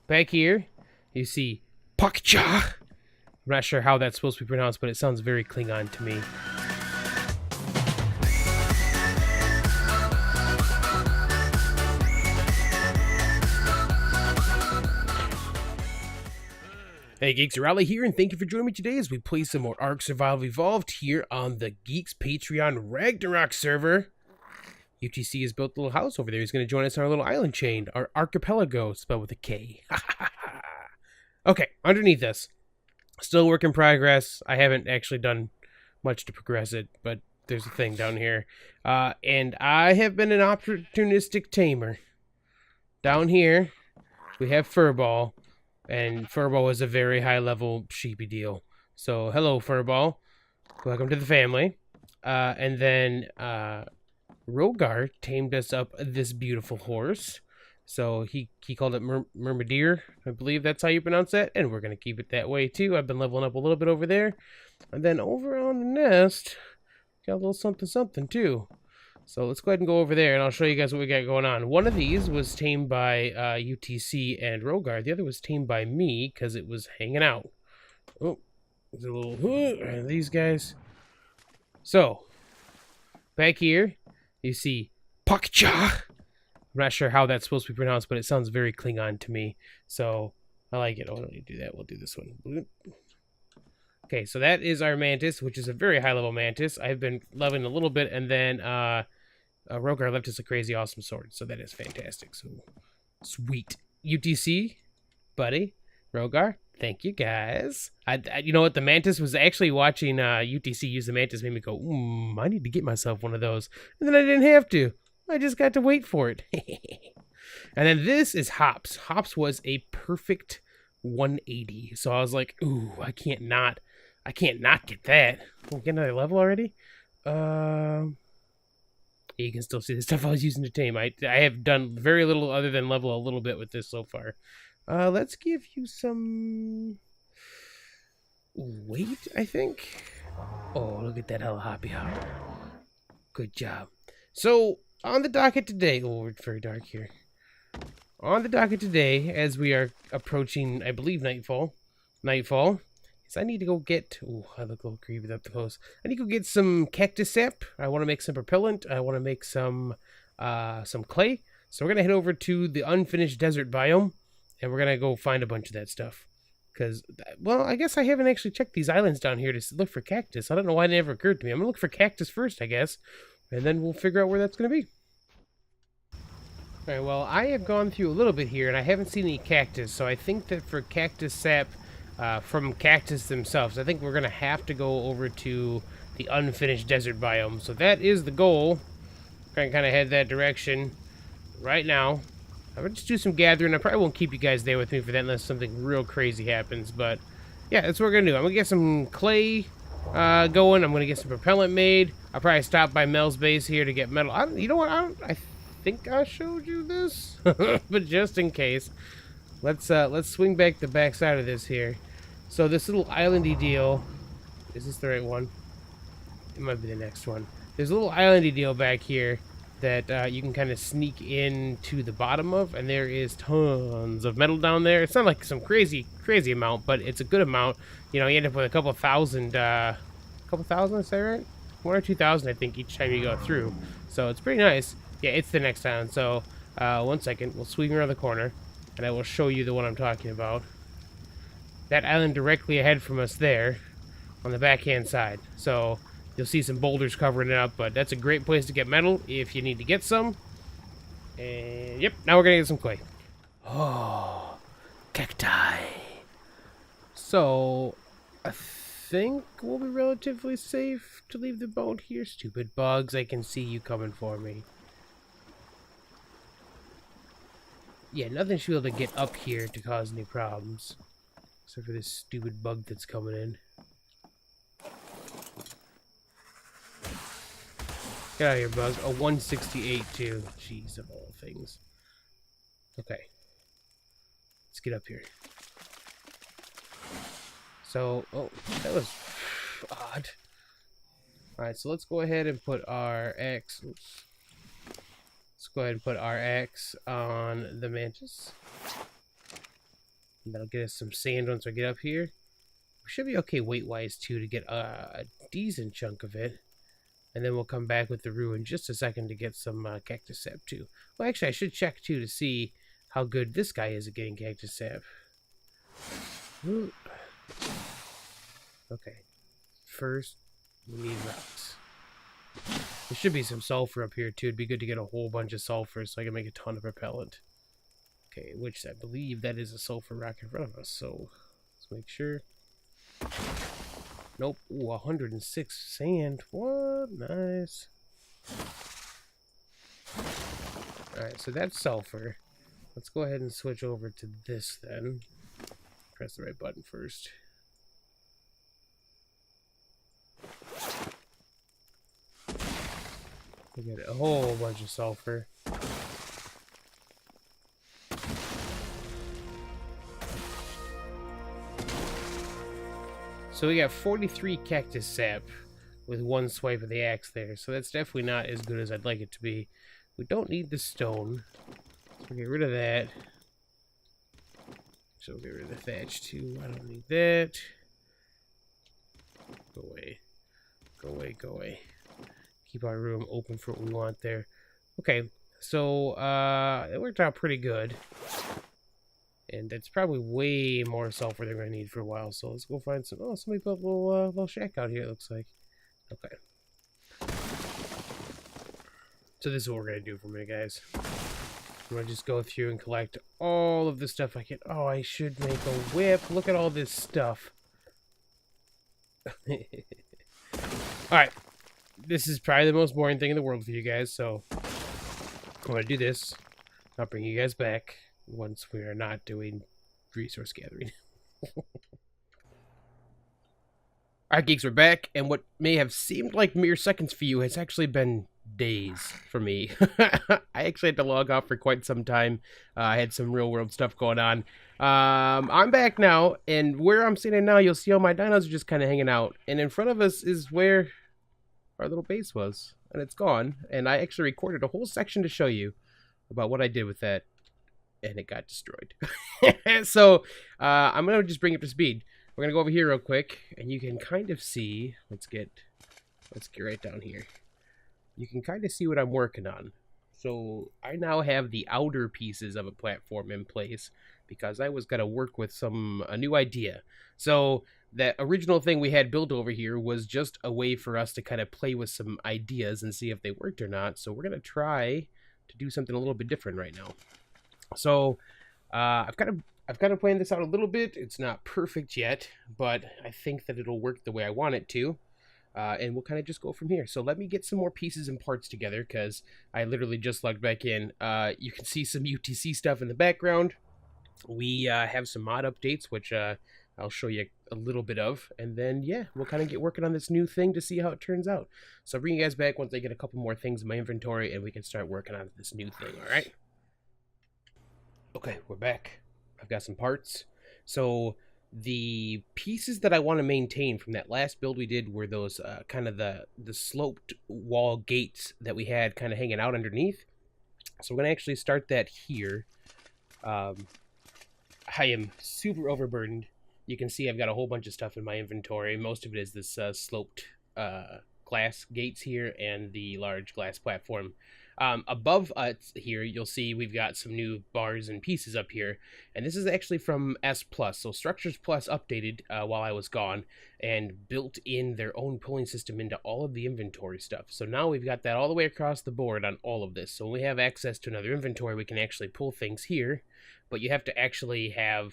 back here, you see Pakcha. I'm not sure how that's supposed to be pronounced, but it sounds very Klingon to me. Hey Geeks, Arahli here, and thank you for joining me today as we play some more ARK Survival Evolved here on the Geeks Patreon Ragnarok server. UTC has built a little house over there. He's going to join us on our little island chain, our archipelago, spelled with a K. Okay, underneath this, still work in progress. I haven't actually done much to progress it, but there's a thing down here. And I have been an opportunistic tamer. Down here, we have Furball. And Furball is a very high-level sheepy deal. So, hello, Furball. Welcome to the family. And then Rogar tamed us up this beautiful horse. So, he called it Myrmidere. I believe that's how you pronounce that. And we're going to keep it that way, too. I've been leveling up a little bit over there. And then over on the nest, got a little something, too. So let's go ahead and go over there, and I'll show you guys what we got going on. One of these was tamed by UTC and Rogar. The other was tamed by me because it was hanging out. Oh, there's a little these guys. So, back here, you see Pakcha. I'm not sure how that's supposed to be pronounced, but it sounds very Klingon to me. So, I like it. Oh, don't do that. We'll do this one. Okay, so that is our mantis, which is a very high-level mantis. I've been leveling a little bit, and then Rogar left us a crazy awesome sword, so that is fantastic. So, sweet. UTC, buddy, Rogar, thank you guys. You know what? The mantis was actually watching UTC use the mantis, made me go, I need to get myself one of those. And then I didn't have to. I just got to wait for it. And then this is Hops. Hops was a perfect 180. So I was like, ooh, I can't not get that. We'll get another level already. You can still see the stuff I was using to tame. I have done very little other than level a little bit with this so far. Let's give you some weight, I think. Oh, look at that hella hoppy hop. Good job. So, on the docket today, oh, it's very dark here. On the docket today, as we are approaching, I believe, nightfall, is I need to go get, oh, I look a little creepy up close. I need to go get some cactus sap. I want to make some propellant. I want to make some clay. So we're going to head over to the unfinished desert biome, and we're going to go find a bunch of that stuff. Because, well, I guess I haven't actually checked these islands down here to look for cactus. I don't know why it never occurred to me. I'm going to look for cactus first, I guess, and then we'll figure out where that's going to be. Alright, well, I have gone through a little bit here, and I haven't seen any cactus, so I think that for cactus sap from cactus themselves, I think we're going to have to go over to the unfinished desert biome. So that is the goal. Going to kind of head that direction right now. I'm going to just do some gathering. I probably won't keep you guys there with me for that unless something real crazy happens, but yeah, that's what we're going to do. I'm going to get some clay going. I'm going to get some propellant made. I'll probably stop by Mel's base here to get metal. You know what? I think I showed you this, but just in case, let's swing back the backside of this here. So this little islandy deal, is this the right one? It might be the next one. There's a little islandy deal back here that you can kind of sneak into the bottom of, and there is tons of metal down there. It's not like some crazy amount, but it's a good amount. You know, you end up with a couple thousand, is that right? 1 or 2,000, I think, each time you go through. So it's pretty nice. Yeah, it's the next island. So 1 second, we'll swing around the corner, and I will show you the one I'm talking about. That island directly ahead from us there, on the backhand side. So you'll see some boulders covering it up, but that's a great place to get metal if you need to get some. And yep, now we're gonna get some clay. Oh, cacti. So I think we'll be relatively safe to leave the boat here. Stupid bugs, I can see you coming for me. Yeah, nothing should be able to get up here to cause any problems. Except for this stupid bug that's coming in. Get out of here, bug. A 168 too. Jeez, of all things. Okay. Let's get up here. So, oh, that was odd. Alright, so let's go ahead and put our X. Oops. Let's go ahead and put our X on the mantis. And that'll get us some sand once I get up here. We should be okay weight-wise, too, to get a decent chunk of it. And then we'll come back with the rue in just a second to get some cactus sap, too. Well, actually, I should check, too, to see how good this guy is at getting cactus sap. Ooh. Okay. First, we need rocks. There should be some sulfur up here, too. It'd be good to get a whole bunch of sulfur so I can make a ton of propellant. Okay, which I believe that is a sulfur rock in front of us, so let's make sure. Nope. Ooh, 106 sand. What? Nice. Alright, so that's sulfur. Let's go ahead and switch over to this then. Press the right button first. We get a whole bunch of sulfur. So we got 43 cactus sap with one swipe of the axe there. So that's definitely not as good as I'd like it to be. We don't need the stone. So we'll get rid of that. So we'll get rid of the thatch too. I don't need that. Go away. Go away, go away. Keep our room open for what we want there. Okay, so it worked out pretty good. And that's probably way more sulfur than we're going to need for a while. So let's go find some... Oh, somebody built a little shack out here, it looks like. Okay. So this is what we're going to do for me, guys. I'm going to just go through and collect all of the stuff I can... Oh, I should make a whip. Look at all this stuff. Alright. This is probably the most boring thing in the world for you guys, so... I'm going to do this. I'll bring you guys back once we are not doing resource gathering. Alright, geeks, we're back, and what may have seemed like mere seconds for you has actually been days for me. I actually had to log off for quite some time. I had some real world stuff going on. I'm back now, and where I'm sitting now, you'll see all my dinos are just kind of hanging out, and in front of us is where our little base was, and it's gone, and I actually recorded a whole section to show you about what I did with that, and it got destroyed. So I'm gonna just bring it to speed. We're gonna go over here real quick, and you can kind of see. Let's get right down here. You can kind of see what I'm working on. So I now have the outer pieces of a platform in place because I was gonna work with a new idea. So that original thing we had built over here was just a way for us to kind of play with some ideas and see if they worked or not. So we're gonna try to do something a little bit different right now. So I've kind of planned this out a little bit. It's not perfect yet, but I think that it'll work the way I want it to. And we'll kind of just go from here. So let me get some more pieces and parts together because I literally just logged back in. You can see some UTC stuff in the background. We have some mod updates, which I'll show you a little bit of. And then, yeah, we'll kind of get working on this new thing to see how it turns out. So I'll bring you guys back once I get a couple more things in my inventory and we can start working on this new thing, all right? Okay, we're back. I've got some parts. So the pieces that I want to maintain from that last build we did were those kind of the sloped wall gates that we had kind of hanging out underneath. So we're going to actually start that here. I am super overburdened. You can see I've got a whole bunch of stuff in my inventory. Most of it is this sloped glass gates here and the large glass platform. Above us here, you'll see we've got some new bars and pieces up here. And this is actually from S+. So Structures Plus updated while I was gone and built in their own pulling system into all of the inventory stuff. So now we've got that all the way across the board on all of this. So when we have access to another inventory, we can actually pull things here. But you have to actually have,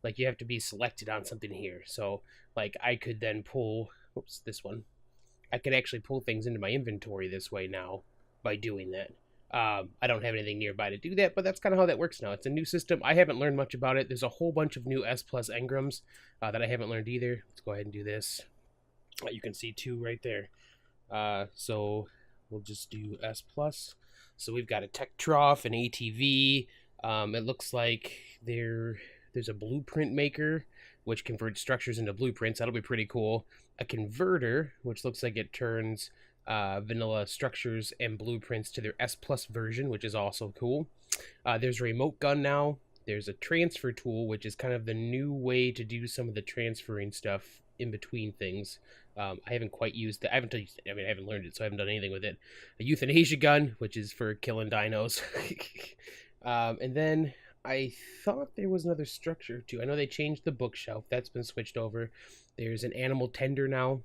like, you have to be selected on something here. So, like, I could then pull, oops, this one. I could actually pull things into my inventory this way now by doing that. I don't have anything nearby to do that, but that's kind of how that works now. It's a new system. I haven't learned much about it. There's a whole bunch of new S+ engrams that I haven't learned either. Let's go ahead and do this. You can see two right there. So we'll just do S+. So we've got a tech trough, an ATV. It looks like there's a blueprint maker, which converts structures into blueprints. That'll be pretty cool. A converter, which looks like it turns vanilla structures and blueprints to their S+ version, which is also cool. There's a remote gun now there's a transfer tool, which is kind of the new way to do some of the transferring stuff in between things. I haven't quite used it. I haven't learned it, so I haven't done anything with it. A euthanasia gun, which is for killing dinos. And then I thought there was another structure too. I know they changed the bookshelf. That's been switched over. There's an animal tender now.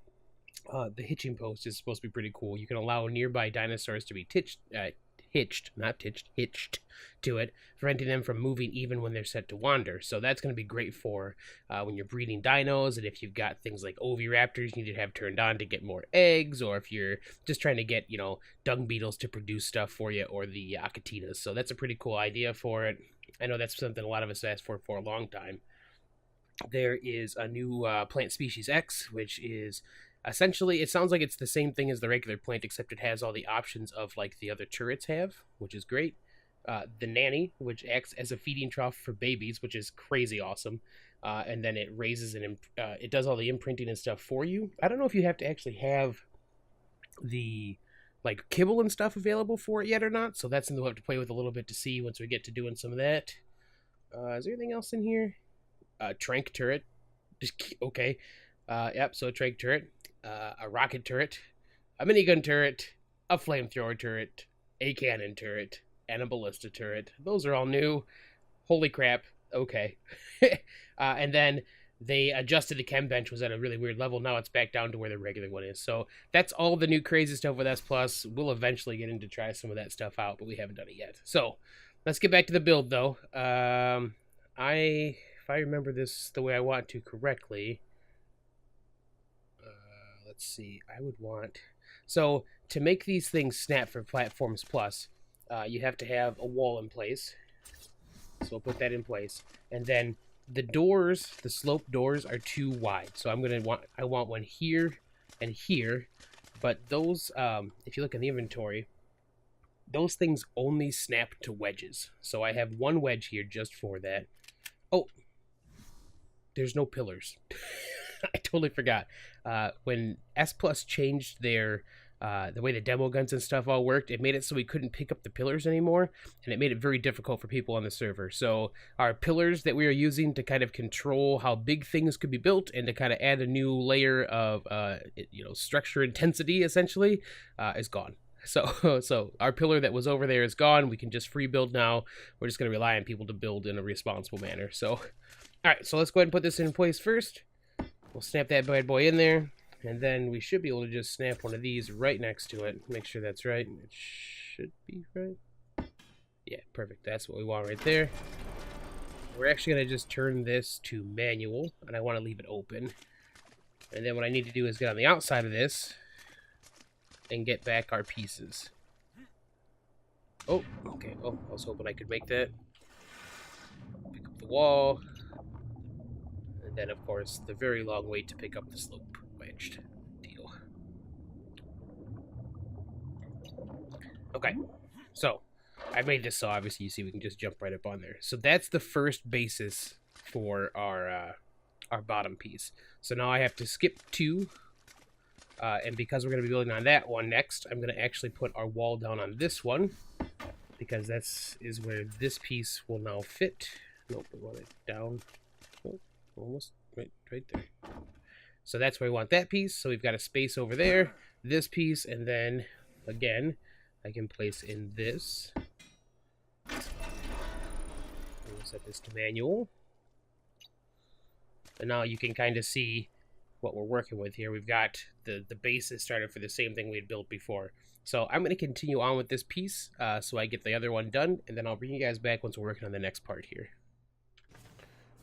The hitching post is supposed to be pretty cool. You can allow nearby dinosaurs to be hitched to it, preventing them from moving even when they're set to wander. So that's going to be great for when you're breeding dinos, and if you've got things like oviraptors you need to have turned on to get more eggs, or if you're just trying to get, dung beetles to produce stuff for you, or the acatinas. So that's a pretty cool idea for it. I know that's something a lot of us asked for a long time. There is a new plant species X, which is essentially, it sounds like it's the same thing as the regular plant, except it has all the options of like the other turrets have, which is great. The nanny, which acts as a feeding trough for babies, which is crazy awesome. And then it raises and it does all the imprinting and stuff for you. I don't know if you have to actually have the like kibble and stuff available for it yet or not, so that's something we'll have to play with a little bit to see once we get to doing some of that. Is there anything else in here? Trank turret. Okay. Yep, so a trank turret. A rocket turret, a minigun turret, a flamethrower turret, a cannon turret, and a ballista turret. Those are all new. Holy crap. Okay. And then they adjusted the chem bench, was at a really weird level. Now it's back down to where the regular one is. So that's all the new crazy stuff with S+. We'll eventually get in to try some of that stuff out, but we haven't done it yet. So let's get back to the build, though. If I remember this the way I want to correctly... let's see, I would want... So, to make these things snap for Platforms Plus, you have to have a wall in place. So we'll put that in place. And then the doors, the slope doors, are too wide. So I want one here and here. But those, if you look in the inventory, those things only snap to wedges. So I have one wedge here just for that. Oh, there's no pillars. I totally forgot. When S+ changed their the way the demo guns and stuff all worked, it made it so we couldn't pick up the pillars anymore, and it made it very difficult for people on the server. So our pillars that we are using to kind of control how big things could be built and to kind of add a new layer of structure intensity essentially is gone. So our pillar that was over there is gone. We can just free build now. We're just going to rely on people to build in a responsible manner. So all right, so let's go ahead and put this in place first. We'll snap that bad boy in there, and then we should be able to just snap one of these right next to it. Make sure that's right. It should be right. Yeah, perfect. That's what we want right there. We're actually going to just turn this to manual, and I want to leave it open. And then what I need to do is get on the outside of this and get back our pieces. Oh, okay. Oh, I was hoping I could make that. Pick up the wall. And then, of course, the very long way to pick up the slope wedged deal. Okay, so I made this so obviously you see we can just jump right up on there. So that's the first basis for our bottom piece. So now I have to skip 2, and because we're going to be building on that one next, I'm going to actually put our wall down on this one, because is where this piece will now fit. Nope, we want it down. Oh, almost right there. So that's where we want that piece. So we've got a space over there, this piece, and then again I can place in this. We'll set this to manual. And now you can kind of see what we're working with here. We've got the basis started for the same thing we had built before. So I'm going to continue on with this piece so I get the other one done, and then I'll bring you guys back once we're working on the next part here.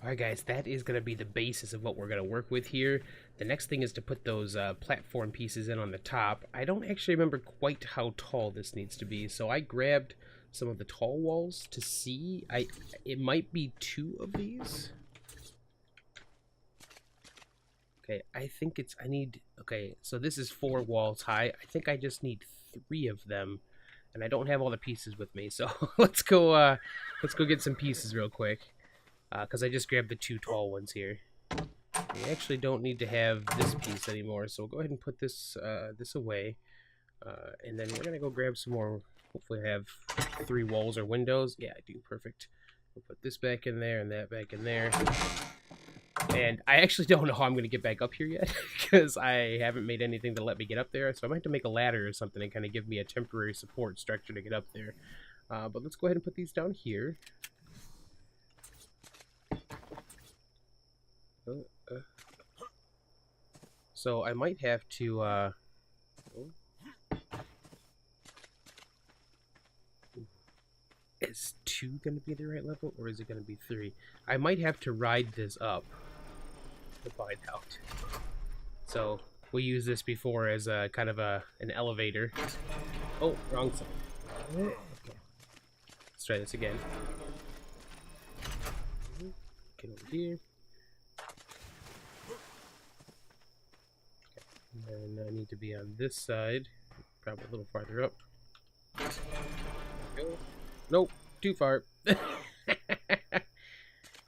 Alright guys, that is going to be the basis of what we're going to work with here. The next thing is to put those platform pieces in on the top. I don't actually remember quite how tall this needs to be, so I grabbed some of the tall walls to see. It might be 2 of these. Okay, I think okay, so this is 4 walls high. I think I just need 3 of them, and I don't have all the pieces with me, so let's go get some pieces real quick. Because I just grabbed the 2 tall ones here. We actually don't need to have this piece anymore, so we'll go ahead and put this away. And then we're going to go grab some more. Hopefully I have 3 walls or windows. Yeah, I do. Perfect. We'll put this back in there and that back in there. And I actually don't know how I'm going to get back up here yet, because I haven't made anything to let me get up there. So I might have to make a ladder or something and kind of give me a temporary support structure to get up there. But let's go ahead and put these down here. So I might have to... Is 2 going to be the right level, or is it going to be 3? I might have to ride this up to find out. So we used this before as a kind of an elevator. Oh, wrong side. Okay. Let's try this again. Get over here. Okay. And I need to be on this side, probably a little farther up. Go. Nope, too far.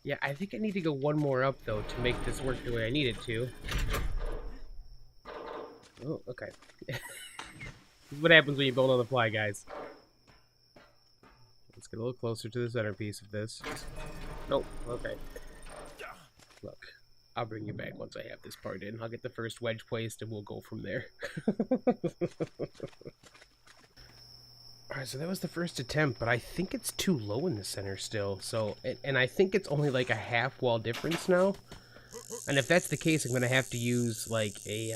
Yeah, I think I need to go one more up, though, to make this work the way I need it to. Oh, okay. This is what happens when you build on the fly, guys. Let's get a little closer to the centerpiece of this. Nope, okay. Look, I'll bring you back once I have this part in. I'll get the first wedge placed, and we'll go from there. Alright, so that was the first attempt, but I think it's too low in the center still. So, and I think it's only like a half wall difference now. And if that's the case, I'm going to have to use like a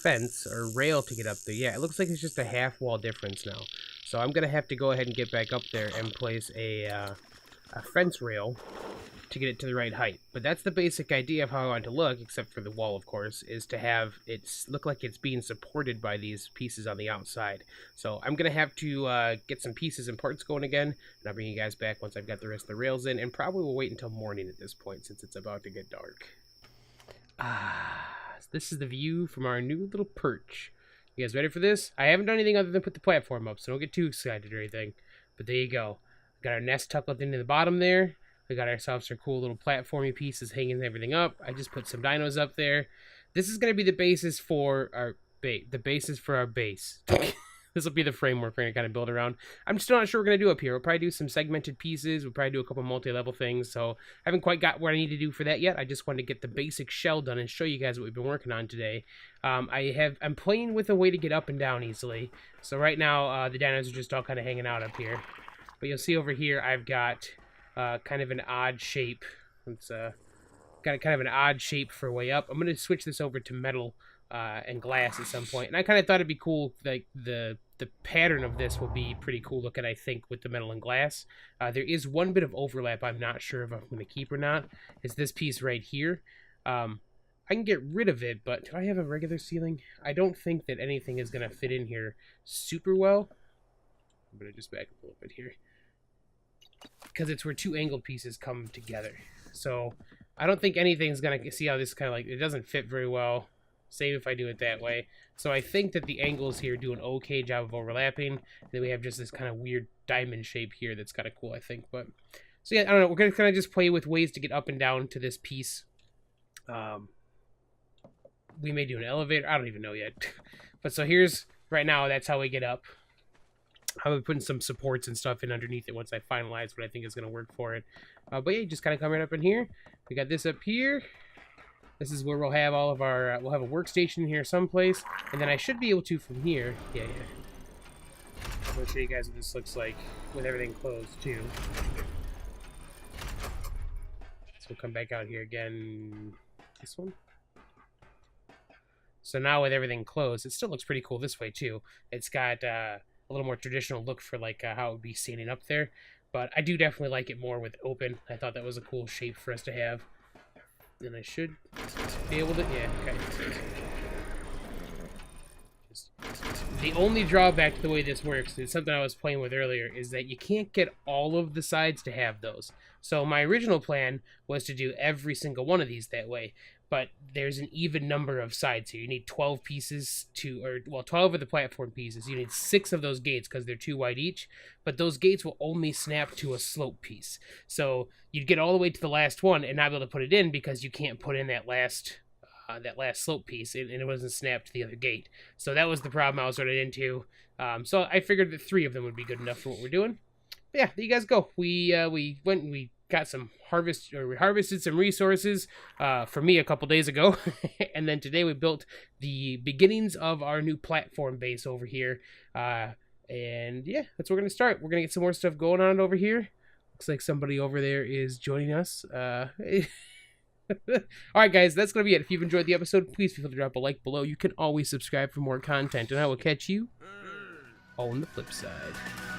fence or rail to get up there. Yeah, it looks like it's just a half wall difference now. So I'm going to have to go ahead and get back up there and place a fence rail to get it to the right height. But that's the basic idea of how I want it to look, except for the wall, of course, is to have it look like it's being supported by these pieces on the outside. So I'm going to have to get some pieces and parts going again, and I'll bring you guys back once I've got the rest of the rails in, and probably we'll wait until morning at this point, since it's about to get dark. This is the view from our new little perch. You guys ready for this? I haven't done anything other than put the platform up, so don't get too excited or anything. But there you go. Got our nest tucked into the bottom there. We got ourselves some cool little platformy pieces hanging everything up. I just put some dinos up there. This is going to be the basis for our base. This will be the framework we're going to kind of build around. I'm still not sure what we're going to do up here. We'll probably do some segmented pieces. We'll probably do a couple multi-level things. So I haven't quite got what I need to do for that yet. I just wanted to get the basic shell done and show you guys what we've been working on today. I'm playing with a way to get up and down easily. So right now the dinos are just all kind of hanging out up here. But you'll see over here I've got kind of an odd shape. It's got kind of an odd shape for way up. I'm going to switch this over to metal and glass at some point. And I kind of thought it'd be cool, like the pattern of this will be pretty cool looking, I think, with the metal and glass. There is one bit of overlap I'm not sure if I'm going to keep or not. It's this piece right here. I can get rid of it, but do I have a regular ceiling? I don't think that anything is going to fit in here super well. I'm going to just back up a little bit here, because it's where two angled pieces come together. So I don't think anything's going to see how this kind of like, it doesn't fit very well. Same if I do it that way. So I think that the angles here do an okay job of overlapping. And then we have just this kind of weird diamond shape here that's kind of cool, I think. But so yeah, I don't know. We're going to kind of just play with ways to get up and down to this piece. We may do an elevator. I don't even know yet. But so here's, right now, that's how we get up. I'll be putting some supports and stuff in underneath it once I finalize what I think is going to work for it. But yeah, just kind of come right up in here. We got this up here. This is where we'll have all of our, we'll have a workstation here someplace. And then I should be able to from here. Yeah. I'm going to show you guys what this looks like with everything closed too. So we'll come back out here again. This one. So now with everything closed, it still looks pretty cool this way too. It's got a little more traditional look for like how it would be standing up there. But I do definitely like it more with open. I thought that was a cool shape for us to have. And I should be able to, yeah, okay. The only drawback to the way this works, and something I was playing with earlier, is that you can't get all of the sides to have those. So my original plan was to do every single one of these that way, but there's an even number of sides here. You need 12 pieces to, or well, 12 of the platform pieces. You need 6 of those gates because they're 2 wide each, but those gates will only snap to a slope piece. So you'd get all the way to the last one and not be able to put it in because you can't put in that last slope piece, and it wasn't snapped to the other gate. So that was the problem I was running into. So I figured that 3 of them would be good enough for what we're doing. yeah, there you guys go. We went and we got some we harvested some resources for me a couple days ago. And then today we built the beginnings of our new platform base over here. And yeah, that's where we're gonna start. We're gonna get some more stuff going on over here. Looks like somebody over there is joining us. Alright guys, that's gonna be it. If you've enjoyed the episode, please feel free to drop a like below. You can always subscribe for more content, and I will catch you on the flip side.